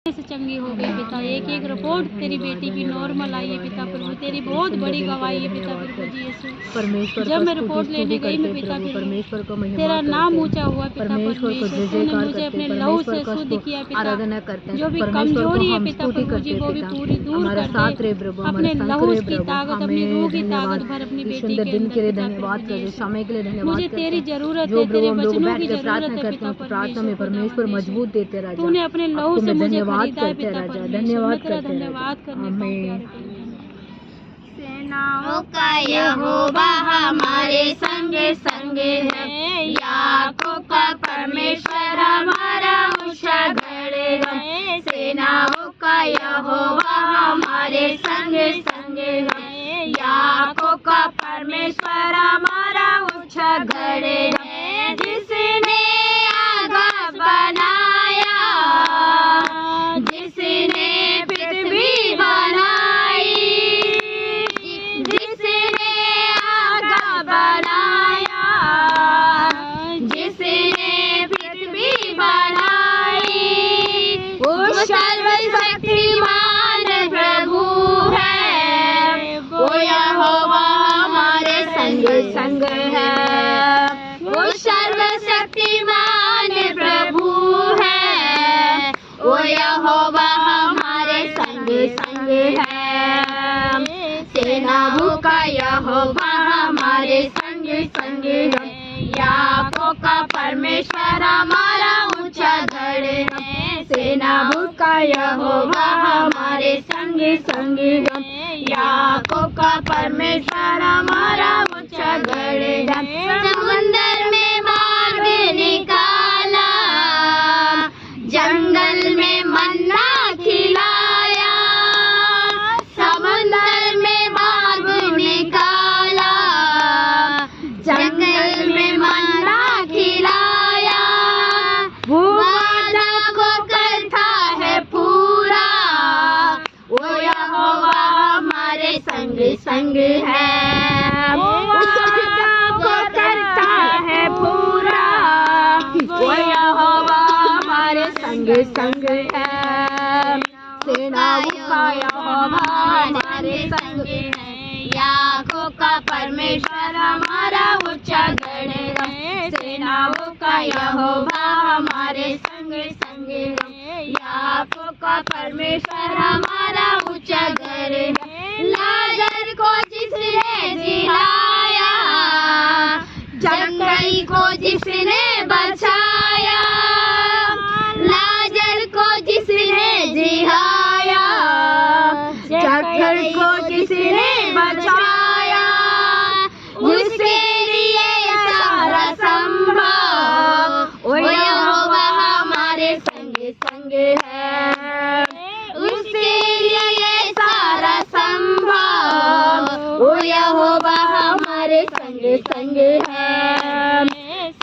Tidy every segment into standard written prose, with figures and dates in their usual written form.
से चंगी हो गई पिता। एक एक रिपोर्ट तेरी बेटी की नॉर्मल आई है पिता प्रभु। तेरी बहुत बड़ी गवाही है पिता प्रभु जी यीशु। परमेश्वर जब मैं रिपोर्ट लेने गई मैं पिता के परमेश्वर को महिमा तेरा नाम करते ऊंचा हुआ पिता परमेश्वर को परमेश्वर। जय तूने जयकार मुझे अपने करते लहू परमेश्वर से का शुद्ध किया पिता। आराधना करते हैं जो भी परमेश्वर को कमजोरी है हम पिता स्तुति प्रभु जी करते वो भी पिता पूरी दूर हमारे कर साथ दे। रे प्रभु अपने हमारे लहू संग रे की प्रभु ताकत अपनी हमें रूह की धन्यवाद ताकत भर अपनी इस बेटी सुंदर के दिन अंदर के लिए पिता धन्यवाद प्रभु जी करते यीशु। समय के लिए धन्यवाद मुझे करते तेरी हैं जरूरत जो है, प्रभु तेरे हम लोग वचनों बैठ की के जरूरत प्रार्थना है करते पिता हैं प्रार्थना परमेश्वर में परमेश्वर खुदावंद यीशु। मजबूत देते राजा तूने अपने लहू आपको से मैं मुझे धन्यवाद खरीदा है करते पिता राजा परमेश्वर। मैं धन्यवाद तेरा करते राजा धन्यवाद करने पाऊँ आमीन। प्यारे प्रभु। सेनाओं का यहोवा हमारे संग संग है। याकूब का परमेश्वर हमारा ऊंचा गढ़ है। सेनाओं का यहोवा हमारे संग संग है। याकूब का परमेश्वर हमारा ऊंचा गढ़ है। जिसने आकाश बनाया, जिसने पृथ्वी बनाई, जिसने आकाश बनाया, जिसने पृथ्वी बनाई, वो सर्वशक्तिमान प्रभु है। वो यहोवा हमारे संग संग है। वो सर्वशक्तिमान प्रभु है। वो यहोवा हमारे संग संग है। सेनाओं का यहोवा हमारे संग संग है। याकूब का परमेश्वर हमारा ऊंचा गढ़ है। सेनाओं का यहोवा हमारे संग संग है। याकूब का परमेश्वर हमारा ऊंचा गढ़ है। समुंदर में मार्ग निकाला, जंगल में मन्ना खिलाया। समुंदर में मार्ग निकाला, जंगल में मन्ना खिलाया। वो वादा को करता है पूरा। वो यहोवा हमारे संग संग है। वो वादा को करता है पूरा। वो यहोवा हमारे संग संग है। सेनाओं का यहोवा हमारे संग है। याकूब का परमेश्वर हमारा ऊंचा गढ़ है। सेनाओं का यहोवा हमारे संग संग है। याकूब का परमेश्वर हमारा ऊंचा गढ़ है। लाजर को जिसने जिलाया, जंगली को जिसने बचाया। लाजर को जिसने जिलाया, जंगल को जिसने बचाया। उसके लिए सारा संभव। वो यहोवा हमारे संग संग है। उसके लिए सारा संभव। वो यहोवा हमारे संग संग है।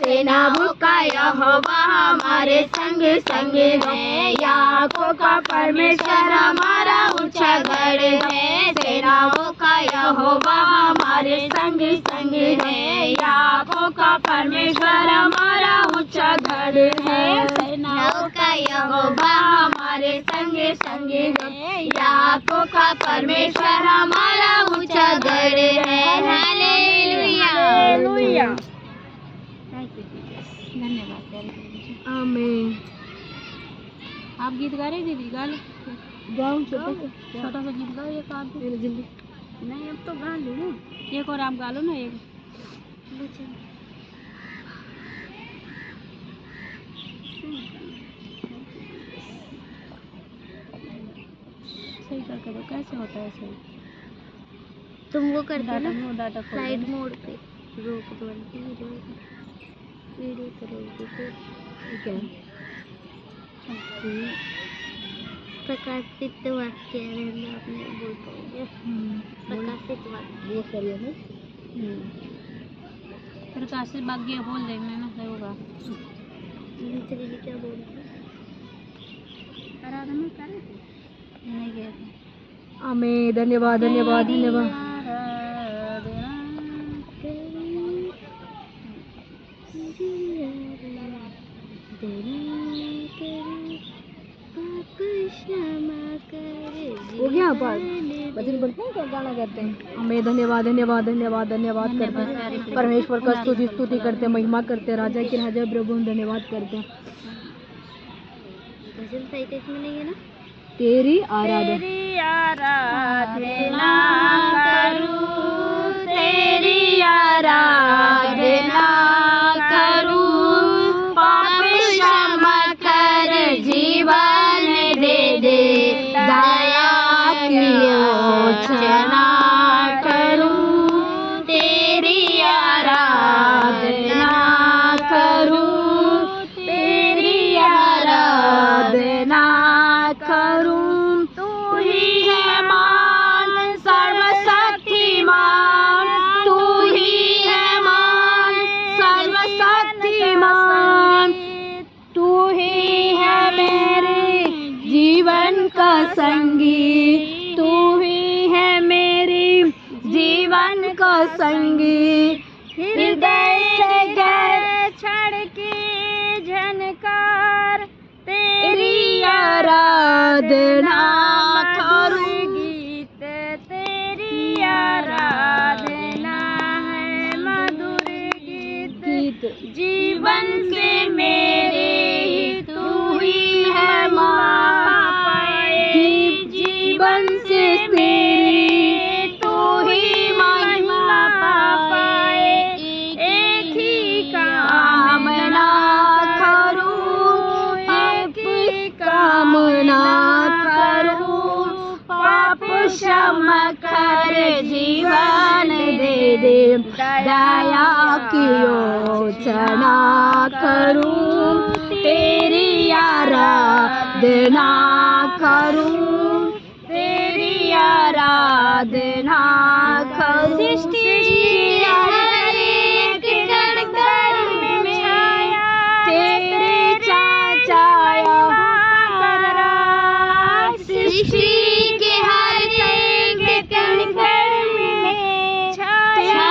सेनाओं का यहोवा हमारे संग संग है। याकूब का परमेश्वर हमारा ऊंचा गढ़ है। सेनाओं का यहोवा हमारे संग संग है। याकूब का परमेश्वर हमारा ऊंचा गढ़ है। सेनाओं का यहोवा हमारे संग संग है। याकूब का परमेश्वर हमारा ऊंचा गढ़ है। Hallelujah hallelujah. धन्यवाद प्यारे प्रभु जी। आमीन। आप गीत गा रहे दीदी? गा लो, गाँव छोटा सा गीत गाओ एक आप भी। जल्दी नहीं अब तो गा लो, एक और आप गा लो ना एक। सही करके दो, कैसे होता है सही? तुम वो करते डाटा ना डाटा साइड मोड पे रोक दो वीडियो करोगे तो क्या प्रकाशित वाक्य रहना आपने बोल पाओगे। प्रकाशित वाक्य ये करिए ना प्रकाशित भाग्य बोल देंगे ना, सही होगा। दूसरी जी क्या बोलते आराधना कर रहे थे नहीं गए थे। आमीन। धन्यवाद धन्यवाद धन्यवाद। तेरी हो गया पाठ भजन पढ़ते हैं क्या गाना करते हैं हमें धन्यवाद धन्यवाद धन्यवाद धन्यवाद करते हैं परमेश्वर का स्तुति स्तुति करते हैं महिमा करते हैं राजा की राजा प्रभु हम धन्यवाद करते हैं भजन साहित्य इसमें नहीं है ना तेरी आराधना करूं तेरी आराधना करूं पाप क्षमा कर जीवन दे दे दया की योजना करूं तेरी आराधना करूं तेरी आराधना करूं तू ही है मान सर्वशक्तिमान तू ही है मान सर्वशक्तिमान तू ही है मेरे जीवन का संगी तू ही है मेरी जीवन का संगी हृदय से गैर छड़ के झनकार तेरी आराधना करूं गीत तेरी आराधना है मधुर गीत जीवन से मेरे तू ही है माँ जीवन से तेरी तू ही महिमा पाए एक ही कामना करूं एक ही कामना करूं पाप क्षमा कर जीवन दे दे दया की योजना करूं तेरी आराधना करूं तेरी आराधना करूं सृष्टि हर एक कण में छाया तेरे छाया सृष्टि के हर एक कण में छाया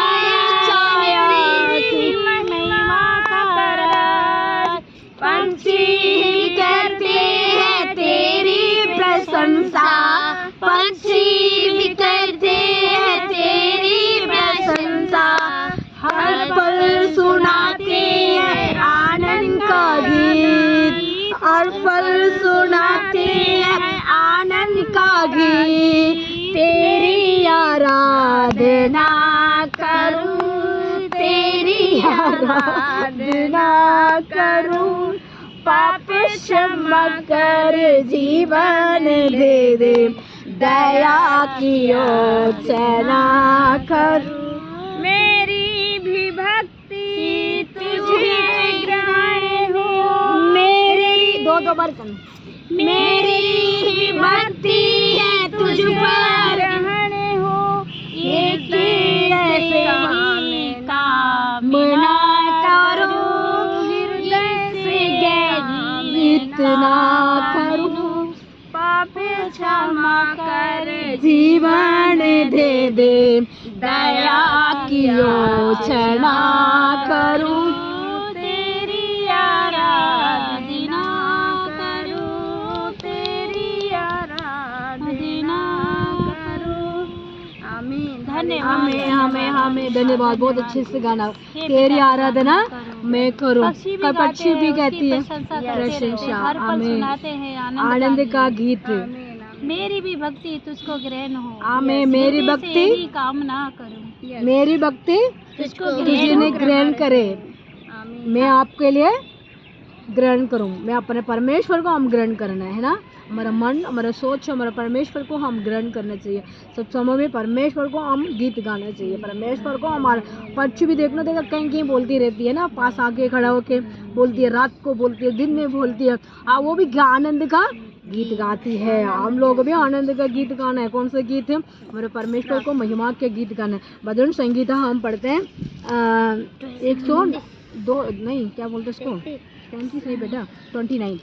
की महिमा का पंछी करते हैं तेरी प्रशंसा पंछी भी करते हैं तेरी प्रशंसा हर पल सुनाते हैं आनंद का गीत हर पल सुनाते हैं आनंद का गीत तेरी आराधना करूं तेरी आराधना करूं पाप क्षमा कर जीवन दे दे दया की योजना करूं मेरी भी भक्ति तुझे ग्रहण हो मेरी दो बार मेरी भी भक्ति है तुझ पर ग्रहण हो ये तेरे कामना करो हृदय से इतना करूं पाप क्षमा कर जीवन दे दे दया की योजना करूं तेरी आराधना करूं तेरी आराधना करूं आमीन हमें धन्यवाद बहुत अच्छे से गाना तेरी आराधना मैं करूं पक्षी भी कहती है प्रशंसा आमीन आनंद का गीत मेरी भी भक्ति तुझको ग्रहण हो आमीन मेरी भक्ति कामना करूं मेरी भक्ति तुझको तुझे ग्रहण करे मैं आपके लिए ग्रहण करूं मैं अपने परमेश्वर को हम ग्रहण करना है ना हमारा मन हमारा सोच हमारा परमेश्वर को हम ग्रहण करना चाहिए सब समय में परमेश्वर को हम गीत गाना चाहिए परमेश्वर को हमारा पक्षी भी देखना देगा कहीं कहीं बोलती रहती है ना पास आके खड़ा होके बोलती है रात को बोलती है दिन में बोलती है वो भी आनंद का गीत गाती है हम लोग भी आनंद का गीत गाना है कौन सा गीत है हमारे परमेश्वर को महिमा के गीत गाना है भजन संगीता हम पढ़ते हैं 102 नहीं क्या बोलते उसको 29 नहीं बेटा 29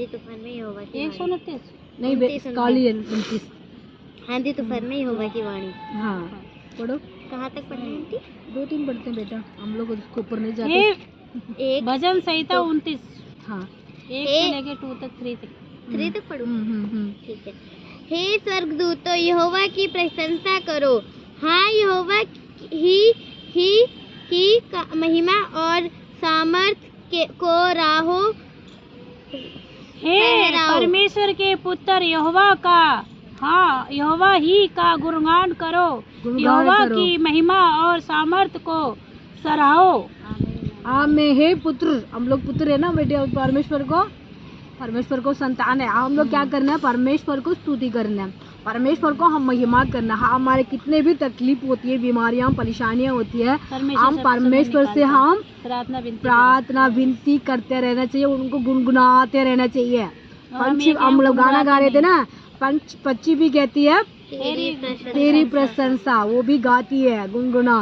तूफान में ही होगा 129 नहीं काली 29 आंधी तूफान में ही होगा की वाणी हाँ पढ़ो कहाँ तक पढ़ना है 2-3 पढ़ते हैं बेटा हम लोग उसके ऊपर नहीं जाते भजन संहिता 29 हाँ। 1 से लेके 2 तक 3 तक 3 तक पढ़ूं? ठीक है। हे स्वर्गदूतों, यहोवा की प्रशंसा करो। हाँ, यहोवा ही का महिमा और सामर्थ्य को राहो हे परमेश्वर के पुत्र यहोवा का, हाँ यहोवा ही का गुणगान करो, यहोवा की महिमा और सामर्थ्य को सराहो। आमीन। हे पुत्र, हम लोग पुत्र है ना बेटे, परमेश्वर को संतान है। हम लोग क्या करना है? परमेश्वर को स्तुति करना है, परमेश्वर को हम महिमा करना है। हमारे कितने भी तकलीफ होती है, बीमारियां, परेशानियां होती है, हम परमेश्वर से हम प्रार्थना विनती करते रहना चाहिए, उनको गुनगुनाते रहना चाहिए। पंछी, हम लोग गाना गा रहे थे ना, पक्षी भी कहती है तेरी प्रशंसा, वो भी गाती है गुनगुना।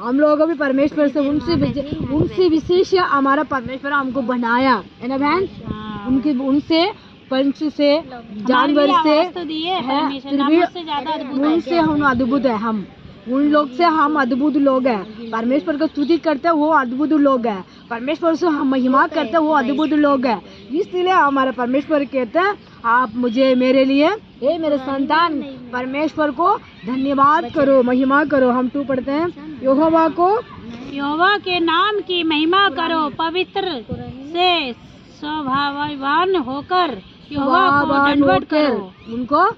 हम लोगों को भी परमेश्वर से उनसे विशेष हमारा परमेश्वर हमको बनाया है ना बहन। उनसे पंच से जानवर से उनसे हम अद्भुत है। हम उन लोग से हम अद्भुत लोग हैं। परमेश्वर को स्तुति करते हैं, वो अद्भुत लोग हैं। परमेश्वर से हम महिमा करते हैं, वो अद्भुत लोग हैं। इसलिए हमारे परमेश्वर कहते हैं आप मुझे, मेरे लिए, हे मेरे संतान, परमेश्वर को धन्यवाद करो, महिमा करो। हम 2 पढ़ते हैं। यहोवा के नाम की महिमा करो, पवित्र से स्वभाववान होकर यहोवा को दंडवत करो। उनको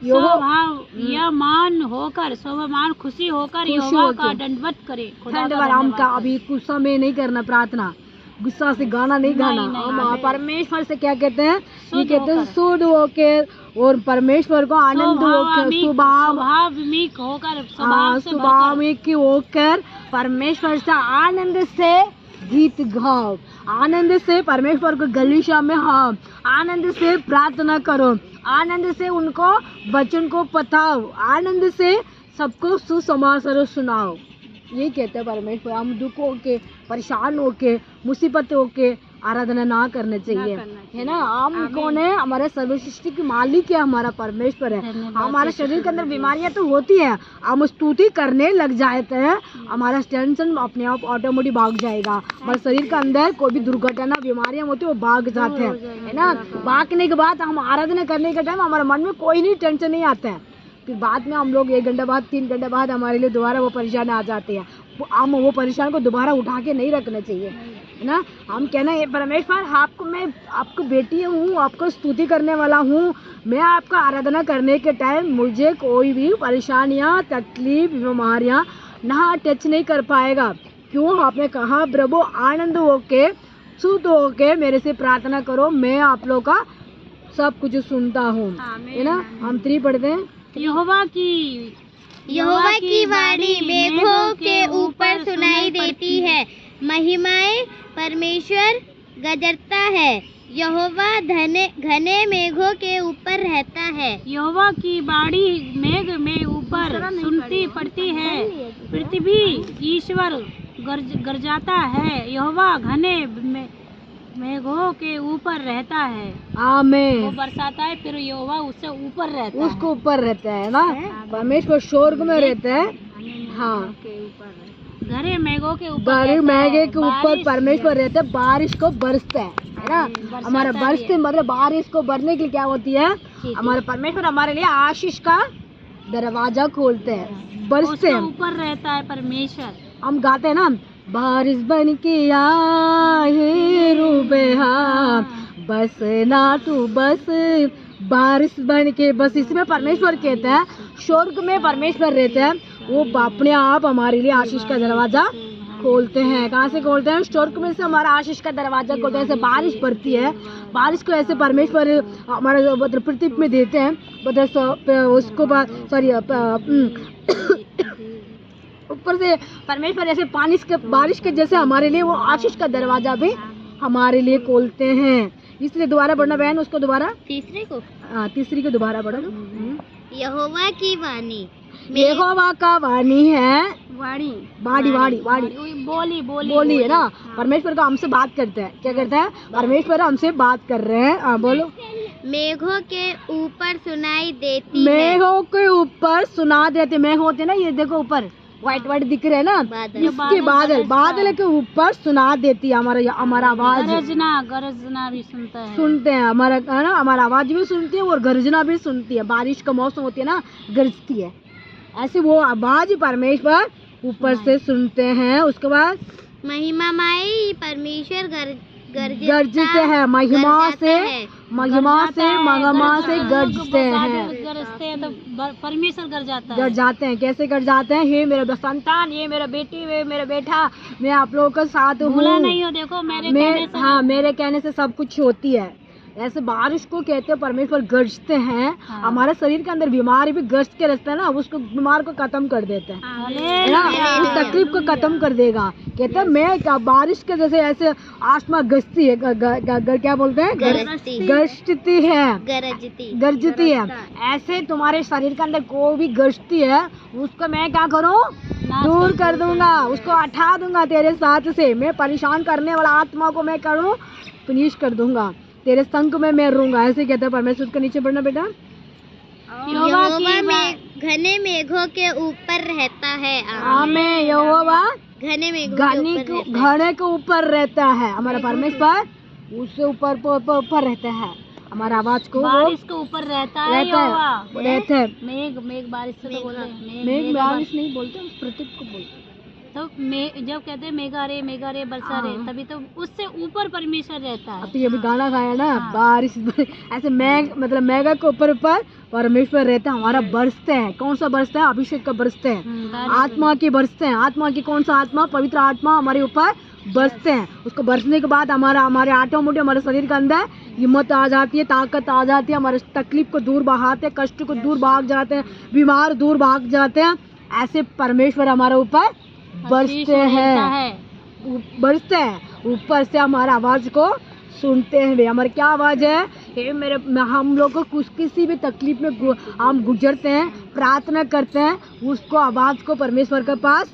स्वभावमान होकर, स्वभावमान खुशी होकर यहोवा का दंडवत करे। धन्यवाद। हम का अभी गुस्सा में नहीं करना, प्रार्थना गुस्सा से गाना नहीं गाना। हम परमेश्वर से क्या कहते हैं? ये कहते हैं शुद्ध होकर और परमेश्वर को आनंद होकर, स्वभाविक होकर, स्वाभाविक होकर परमेश्वर से आनंद से गीत गाओ, आनंद से परमेश्वर को गलीशा में हाँ, आनंद से प्रार्थना करो, आनंद से उनको वचन को बताओ, आनंद से सबको सुसमाचार सुनाओ। ये कहते हैं परमेश्वर। हम दुख होके, परेशान होके, मुसीबत होके आराधना ना करना चाहिए, है ना। हम कौन है? हमारे सर्वसृष्टि की मालिक है, हमारा परमेश्वर है। हमारे शरीर के अंदर बीमारियां तो होती है, हम स्तुति करने लग जाते हैं, हमारा टेंशन अपने आप ऑटोमेटिक भाग जाएगा। हमारे शरीर के अंदर कोई भी दुर्घटना, बीमारियां होती है, वो भाग जाते हैं, है ना। भागने के बाद हम आराधना करने के टाइम हमारे मन में कोई नहीं टेंशन नहीं आता है। फिर बाद में हम लोग 1 घंटे बाद, 3 घंटे बाद हमारे लिए दोबारा वो परेशान आ जाते हैं। हम वो परेशान को दोबारा उठा के नहीं रखना चाहिए, है ना। हम कहना है परमेश्वर, आपको मैं आपको बेटी हूँ, आपको स्तुति करने वाला हूँ। मैं आपका आराधना करने के टाइम मुझे कोई भी परेशानियाँ, तकलीफ, बीमारियाँ ना टच नहीं कर पाएगा। क्यों? आपने कहा प्रभु आनंद होके, शुद्ध होके मेरे से प्रार्थना करो, मैं आप लोग का सब कुछ सुनता हूँ, है ना। हम 3 पढ़ते हैं। यहोवा की वाणी मेघों के ऊपर सुनाई देती है, महिमाएं परमेश्वर गरजता है। यहोवा घने मेघों के ऊपर रहता है। यहोवा की वाणी मेघ में ऊपर सुनती पड़ती है, पृथ्वी ईश्वर गरजाता है। यहोवा घने मेघों के ऊपर रहता है। आमीन। वो बरसाता है, फिर यहोवा उससे ऊपर रहता है, उसको ऊपर रहता है ना। परमेश्वर स्वर्ग में रहता है। हाँ, घरे मेघों के ऊपर परमेश्वर रहता है, बारिश को बरसता है ना। हमारा बरसते मतलब बारिश को बरने के लिए क्या होती है? हमारे परमेश्वर हमारे लिए आशीष का दरवाजा खोलते हैं, बरसते हैं, ऊपर रहता है परमेश्वर। हम गाते हैं ना, बारिश बन के आए रूबेहा, बस ना तू बस, बारिश बन के बस। इसमें परमेश्वर कहते हैं, स्वर्ग में परमेश्वर रहते हैं, वो अपने आप हमारे लिए आशीष का दरवाजा खोलते हैं। कहाँ से खोलते हैं? स्वर्ग में से हमारा आशीष का दरवाजा खोलते हैं। ऐसे बारिश पड़ती है, बारिश को ऐसे परमेश्वर हमारे पृथ्वी में देते हैं। उसको सॉरी ऊपर से परमेश्वर ऐसे बारिश के जैसे हमारे लिए वो आशीष का दरवाजा भी हमारे लिए खोलते हैं। इसलिए दोबारा पढ़ना बहन, उसको दोबारा तीसरी को दोबारा पढ़ो। यहोवा की वाणी, यहोवा का वाणी है, बोली है ना। परमेश्वर का हमसे बात करते हैं। क्या करता है? परमेश्वर हमसे बात कर रहे हैं। बोलो। मेघों के ऊपर सुनाई देती है। मेघों के ऊपर सुना देते। मेघ होते ना, ये देखो ऊपर, व्हाइट व्हाइट दिख रहे हैं ना, बादल। इसके बादल के ऊपर सुना देती है हमारा आवाज, गरजना भी सुनता है, सुनते हैं हमारा, है ना, हमारा आवाज भी सुनती है और गर्जना भी सुनती है। बारिश का मौसम होती है ना, गरजती है, ऐसे वो आवाज परमेश्वर ऊपर से सुनते हैं। उसके बाद महिमामय परमेश्वर गरजते हैं, महिमा से गरजते हैं, गरजते हैं तो परमेश्वर गर जाता है। गरज जाते हैं। कैसे गरज जाते हैं? हे मेरे संतान, ये मेरा बेटी, ये मेरा बेटा, मैं आप लोगों के साथ हूँ। भूला नहीं हो, देखो मेरे कहने से सब कुछ होती है। ऐसे बारिश को कहते हैं परमेश्वर गरजते हैं। हाँ। हमारे शरीर के अंदर बीमारी भी गरज के रहता है ना, उसको बीमार को खत्म कर देते हैं, है ना, उस तकलीफ को खत्म कर देगा। कहते हैं मैं क्या, बारिश के जैसे ऐसे आसमां गरजती है, क्या बोलते हैं, गरजती है, गरजती है। ऐसे तुम्हारे शरीर के अंदर कोई भी गरजती है, उसको मैं क्या करूँ, दूर कर दूंगा, उसको हटा दूंगा तेरे साथ से। मैं परेशान करने वाला आत्मा को मैं करूँ, फिनिश कर दूंगा, तेरे संग में मैं रहूंगा। ऐसे कहते हैं परमेश्वर। के नीचे बढ़ना बेटा। यहोवा घने मेघों के ऊपर रहता है। आमीन। यहोवा घने मेघों घने के ऊपर रहता है। हमारा परमेश्वर उससे ऊपर रहता है। हमारा आवाज को बारिश के ऊपर रहता है। मेघ बारिश से तो बोलते हैं, मेघ बारिश नहीं बोलते, उस प्रतीक को बोलते। तो जब कहते हैं मेघा रे बरसा रे, तभी तो उससे ऊपर परमेश्वर रहता है। अब तो ये भी गाना गाया ना, हाँ। बारिश ऐसे मतलब मेघा के ऊपर परमेश्वर रहता है। हमारा बरसते हैं। कौन सा बरसते हैं? अभिषेक का बरसते हैं, आत्मा की बरसते हैं। आत्मा की कौन सा आत्मा? पवित्र आत्मा हमारे ऊपर बरसते हैं। उसको बरसने के बाद हमारे ऑटोमेटिक हमारे शरीर के अंदर हिम्मत आ जाती है, ताकत आ जाती है, हमारे तकलीफ को दूर भागते हैं, कष्ट को दूर भाग जाते हैं, बीमार दूर भाग जाते हैं। ऐसे परमेश्वर हमारे ऊपर बरसते हैं, ऊपर से हमारा आवाज को सुनते हैं। हमारी क्या आवाज है? हे मेरे, हम लोग को कुछ किसी भी तकलीफ में हम गुजरते हैं, प्रार्थना करते हैं, उसको आवाज को परमेश्वर के पास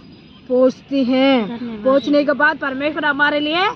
पहुँचती हैं। पहुँचने के बाद परमेश्वर हमारे लिए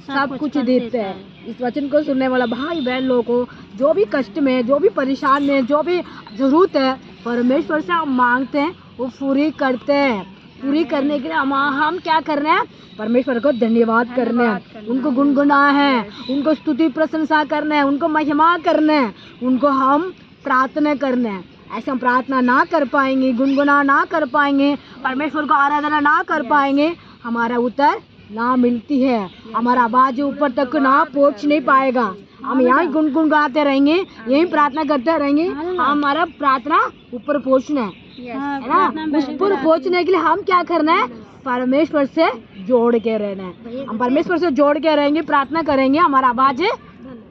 सब कुछ देते हैं। इस वचन को सुनने वाला भाई बहन लोगों को जो भी कष्ट में, जो भी परेशान में, जो भी जरूरत है, परमेश्वर से हम मांगते हैं, वो पूरी करते हैं। पूरी करने के लिए हम क्या करना है? परमेश्वर को धन्यवाद करना है, उनको गुनगुना है, उनको स्तुति प्रशंसा करना है, उनको महिमा करना है, उनको हम प्रार्थना करना है। ऐसे हम प्रार्थना ना कर पाएंगे, गुनगुना ना कर पाएंगे, परमेश्वर को आराधना ना कर पाएंगे, हमारा उत्तर ना मिलती है, हमारा आवाज ऊपर तक ना पहुंच नहीं पाएगा। हम यहाँ गुनगुन गाते रहेंगे, यही प्रार्थना करते रहेंगे, हमारा प्रार्थना ऊपर पहुँचना है ना। उस पर पहुँचने के लिए हम क्या करना है? परमेश्वर से जोड़ के रहना है। हम परमेश्वर से जोड़ के रहेंगे, प्रार्थना करेंगे, हमारा आवाज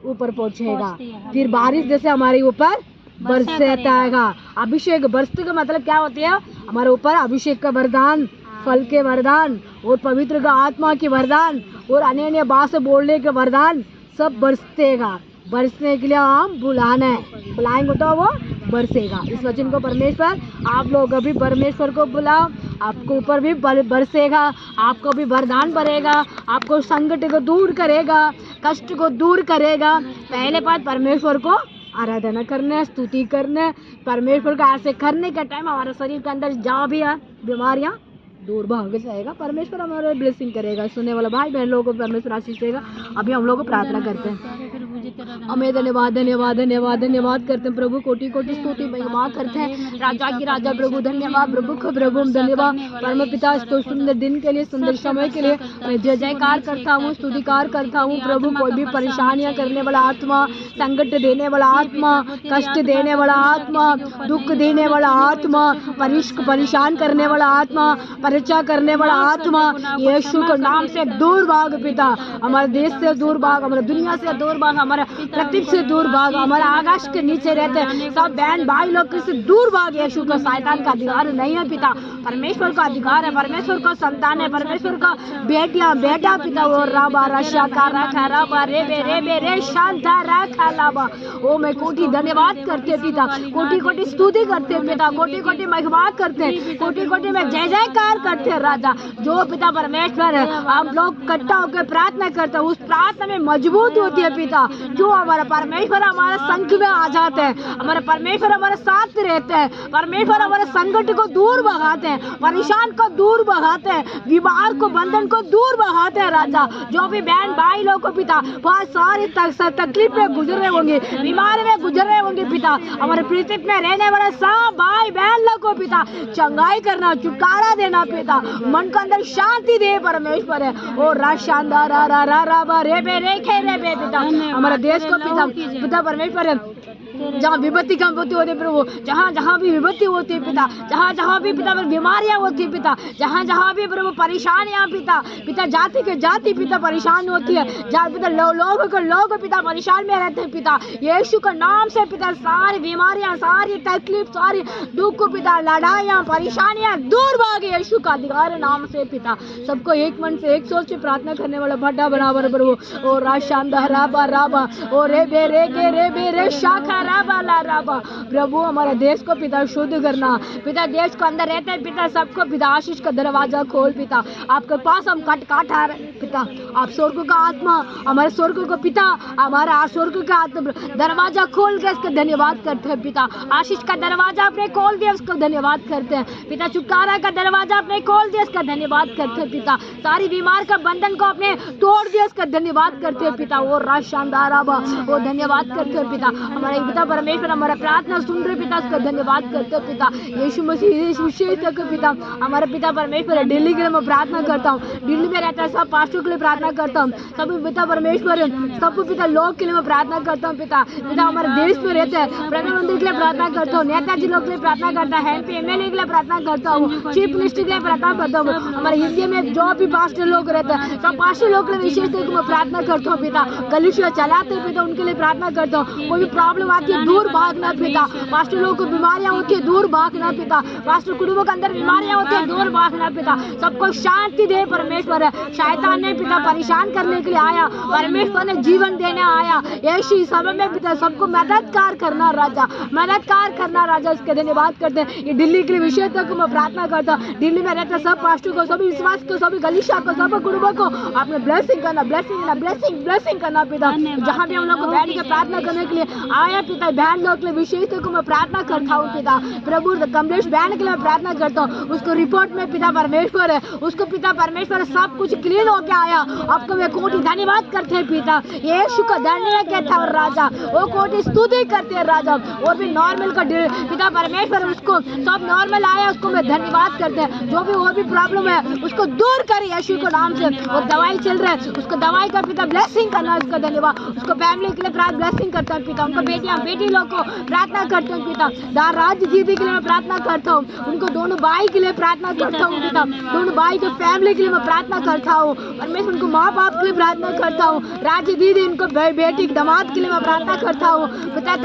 ऊपर पहुँचेगा। फिर बारिश जैसे हमारे ऊपर बरसता है। अभिषेक, बरसते का मतलब क्या होती है? हमारे ऊपर अभिषेक का वरदान, फल के वरदान और पवित्र का आत्मा के वरदान और अन्य भाषा बोलने के वरदान सब बरसेगा। बरसने के लिए हम बुलाना है, बुलाएंगे तो वो बरसेगा। इस वचन को परमेश्वर, आप लोग अभी परमेश्वर को बुलाओ, आपको ऊपर भी बरसेगा, आपको भी वरदान भरेगा, आपको संकट को दूर करेगा, कष्ट को दूर करेगा। पहले बात परमेश्वर को आराधना करना है, स्तुति करना है। परमेश्वर का ऐसे करने का टाइम हमारे शरीर के अंदर जहाँ भी है बीमारियाँ दूर भाग जाएगा, परमेश्वर हमारा ब्लेसिंग करेगा। सुनने वाला भाई बहन लोगों को परमेश्वर आशीष देगा। अभी हम लोग प्रार्थना करते हैं। हमें धन्यवाद करते हैं प्रभु, कोटि कोटि स्तुति महिमा करते हैं। राजा की राजा प्रभु धन्यवाद, प्रभु धन्यवाद। परम पिता, इसको सुंदर दिन के लिए, सुंदर समय के लिए मैं जय जयकार करता हूँ, स्तुतिकार करता हूँ प्रभु। कोई भी परेशानियाँ करने वाला आत्मा, संकट देने वाला आत्मा, कष्ट देने वाला आत्मा, दुख देने वाला आत्मा, परेशान करने वाला आत्मा, परीक्षा करने वाला आत्मा, यीशु के नाम से दूर भाग पिता। हमारे देश से दूर भाग, हमारे दुनिया से दूर भाग, हमारे पृथ्वी से दूर भाग, हमारे आकाश के नीचे रहते हैं सब बहन भाई लोग से दूर भाग। यीशु का शैतान का अधिकार नहीं है पिता, परमेश्वर का अधिकार है, परमेश्वर का संतान है, परमेश्वर का बेटा पिता। वो राबा रशा का रखा राबा रे शांता रखा लाबा। ओ मैं कोटि धन्यवाद करते पिता, कोटि कोटि स्तुति करते पिता, कोटि कोटि महिमा करते, कोटि कोटि में जय जयकार करते हैं राजा। जो पिता परमेश्वर है, हम लोग इकट्ठा होकर प्रार्थना करते हैं, उस प्रार्थना में मजबूत होती है पिता। जो हमारा परमेश्वर हमारे संग में आ जाते हैं, हमारे परमेश्वर हमारे साथ रहते हैं, परमेश्वर हमारे संकट को दूर भगाते हैं। हैं, परेशान को दूर भगाते हैं, बीमार को बंधन को दूर भगाते हैं राजा। जो भी बहन भाई लोग को पिता बहुत सारी तकलीफ में गुजर रहे होंगे, बीमारी में गुजर रहे होंगे पिता, हमारे पृथ्वी में रहने वाले सब भाई बहन लोग को पिता चंगाई करना, छुटकारा देना पिता, मन को अंदर शांति दे परमेश्वर है। और शानदार पिता हमारे देश को पिता परमेश्वर है, जहाँ विपत्ति कम होती होती प्रभु, जहाँ जहाँ भी विपत्ति होती है पिता, जहाँ जहाँ भी पिता बीमारियाँ होती है पिता, जहाँ जहाँ भी प्रभु परेशानियाँ पिता जाति के जाति पिता परेशान होती है, जहाँ पिता लोग पिता परेशान में रहते हैं पिता, यीशु के नाम से पिता सारी बीमारियाँ, सारी तकलीफ, सारी दुख पिता, लड़ाइयाँ, परेशानियाँ दूर भागे यीशु का अधिकार नाम से पिता। सबको एक मन से एक सोच से प्रार्थना करने वाला भट्टा बराबर प्रभु। और राशांदा राबा राबा और रे बे रे शाखा राबा प्रभु हमारे देश को पिता शुद्ध करना पिता, देश को अंदर रहते हैं पिता, सबको पिता आशीष का दरवाजा खोल पिता, आपके पास हम कट आ रहे पिता, आप स्वर्ग का आत्मा हमारे स्वर्ग को पिता, हमारा स्वर्ग का आत्मा दरवाजा खोल के इसका धन्यवाद करते हैं पिता, आशीष का दरवाजा आपने खोल दिया उसका धन्यवाद करते हैं पिता, छुटकारा का दरवाजा आपने खोल दिया इसका धन्यवाद करते हैं पिता, सारी बीमार का बंधन को आपने तोड़ दिया इसका धन्यवाद करते हैं पिता। और राज शानदार वो धन्यवाद करते हैं पिता, हमारे पिता परमेश्वर हमारा प्रार्थना सुन रहे पिता, उसका धन्यवाद करते हो पिता। यीशु मसीह विशेष करके पिता हमारे पिता परमेश्वर दिल्ली के लिए मैं प्रार्थना करता हूँ, दिल्ली में रहता है सब पास्टरों के लिए प्रार्थना करता हूँ, सब पिता परमेश्वर सब पिता लोग के लिए मैं प्रार्थना करता हूँ पिता, हमारे देश में रहते हैं प्रधानमंत्री के लिए प्रार्थना करता हूँ, नेताजी लोग के लिए प्रार्थना करता है, MP MLA के लिए प्रार्थना करता हूँ, चीफ मिनिस्टर के लिए प्रार्थना करता हूँ, हमारे हिंदी में जो भी पास्टर लोग रहते हैं सब पास्टर लोग के लिए विशेष करके मैं प्रार्थना करता हूँ पिता, कलीसिया चलाते पिता उनके लिए प्रार्थना करता हूँ, कोई भी प्रॉब्लम आती है दूर भागना पिता, पास्टर लोगों को बीमारियां होती है दूर भागना पिता, पास्टर कुटुंबों के अंदर बीमारियां होती है दूर भागना पिता, सबको शांति दे परमेश्वर है। शैतान ने पिता परेशान करने के लिए आया, परमेश्वर ने जीवन देने आया, यीशु समय में पिता सबको मददगार करना राजा, मददगार करना राजा, इसके धन्यवाद करते हैं। ये दिल्ली के लिए विषय तक मैं प्रार्थना करता हूँ, दिल्ली में रहते सब पास्टर को, सभी विश्वास को, सभी कलीसिया को, सब कुटुंबों को आपने ब्लेसिंग करना पिता, जहाँ भी हम लोग को बैठ के प्रार्थना करने के लिए आया पिता, बहन लोग के लिए विशेष को मैं प्रार्थना करता हूँ पिता, प्रभु कमलेश बहन के लिए प्रार्थना करता हूँ, उसको रिपोर्ट में पिता परमेश्वर है, उसको पिता परमेश्वर सब कुछ क्लीन होके आया, आपको मैं कोटि धन्यवाद करते हैं पिता, यीशु का धन्यवाद कहता है राजा, वो कोटि स्तुति करते हैं राजा। और भी नॉर्मल का पिता परमेश्वर उसको सब नॉर्मल आया, उसको मैं धन्यवाद करते हैं, जो भी और भी प्रॉब्लम है उसको दूर करे यीशु के नाम से, वो दवाई चल रहा है उसको दवाई का पिता ब्लेसिंग करना, उसका धन्यवाद, उसको फैमिली के लिए ब्लेसिंग करता हूँ पिता, उनको बेटियां बेटी लोग को प्रार्थना करते हूँ पिता, राज दीदी के लिए मैं प्रार्थना करता हूँ, उनको दोनों भाई के लिए प्रार्थना करता हूँ पिता, दोनों भाई के फैमिली के लिए मैं प्रार्थना करता हूँ, और मैं उनको माँ बाप के लिए प्रार्थना करता हूँ, राज दीदी उनको बेटी दामाद के लिए मैं प्रार्थना करता हूँ पिता,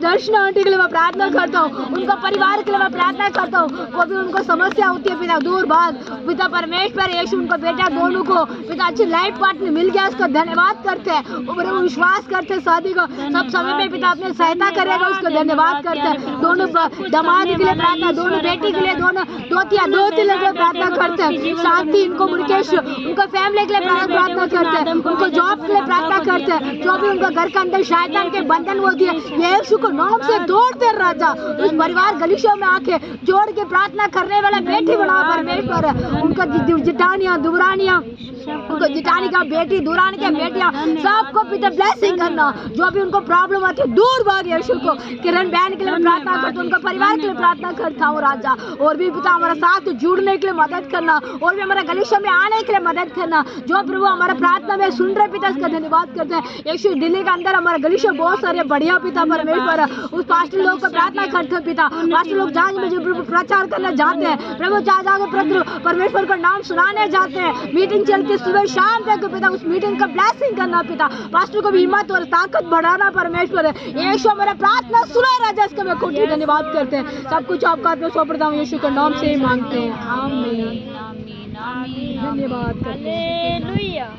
दर्शन आंटी के लिए मैं प्रार्थना करता हूँ, उनका परिवार के लिए मैं प्रार्थना करता हूँ, वो भी उनको समस्या होती है पिता दूर भाग पिता परमेश्वर यीशु उनको बेटा दोनों को पिता अच्छी लाइफ पार्टनर मिल गया, उसका धन्यवाद करते हैं, वो विश्वास करते हैं शादी को सब समय में पिता अपने सहायता करेगा, उसको धन्यवाद करते हैं। दोनों दामाद के लिए प्रार्थना, दोनों बेटी के लिए, दोनों दोतिया के लिए प्रार्थना करते हैं, शांति इनको मुकेश उनका फैमिली के लिए प्रार्थना करते हैं, उनको जॉब के लिए प्रार्थना करते हैं, जो भी उनका घर के अंदर शैतान के बंधन होती है यीशु को नाम से तोड़ते राजा, उस परिवार गलीशों में आके जोड़ के प्रार्थना करने वाला बेटी बना परमेश्वर, उनका जिटानिया दुरानिया, उनको जिटानी का बेटी दुरानी के बेटियां सबको पिता ब्लेसिंग करना, जो भी उनको प्रॉब्लम आती है दूर भाग यीशु को। किरण बहन के लिए प्रार्थना करता हूँ, उनका परिवार के लिए प्रार्थना करता हूँ राजा, और भी पिता हमारा साथ जुड़ने के लिए मदद करना, और भी हमारा गलीशा में आने के लिए मदद करना, जो प्रभु हमारा प्रार्थना में सुन रहे पिता इसका धन्यवाद करते हैं। यीशु दिल्ली के अंदर हमारा गलीशा बहुत सारे बढ़िया पिता परमेश्वर उस पास्टर लोग को प्रार्थना करते हैं पिता, पास्टर लोग जहाँ में प्रचार करने जाते हैं प्रभु, जहाँ जाकर परमेश्वर का नाम सुनाने जाते हैं, मीटिंग चलती सुबह शाम तक पिता, उस मीटिंग का ब्लेसिंग करना पिता, पास्टर को भी हिम्मत और ताकत बढ़ाना परमेश्वर है। यीशु हमारा प्रार्थना सुना राजा, इसका मैं कोटि धन्यवाद करते हैं, सब कुछ आपका हाथ में सौंपता हूँ, यीशु के नाम से ही मांगते हैं, आमीन। धन्यवाद हालेलुया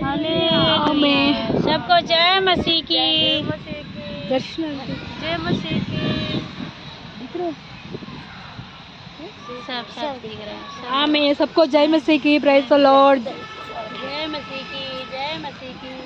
आमीन। सबको जय मसीह की, जय मसीह की, सब दिख रहा है। आमीन। सबको जय मसीह की, प्रेज़ द लॉर्ड। जय मसीह की, जय मसीह की।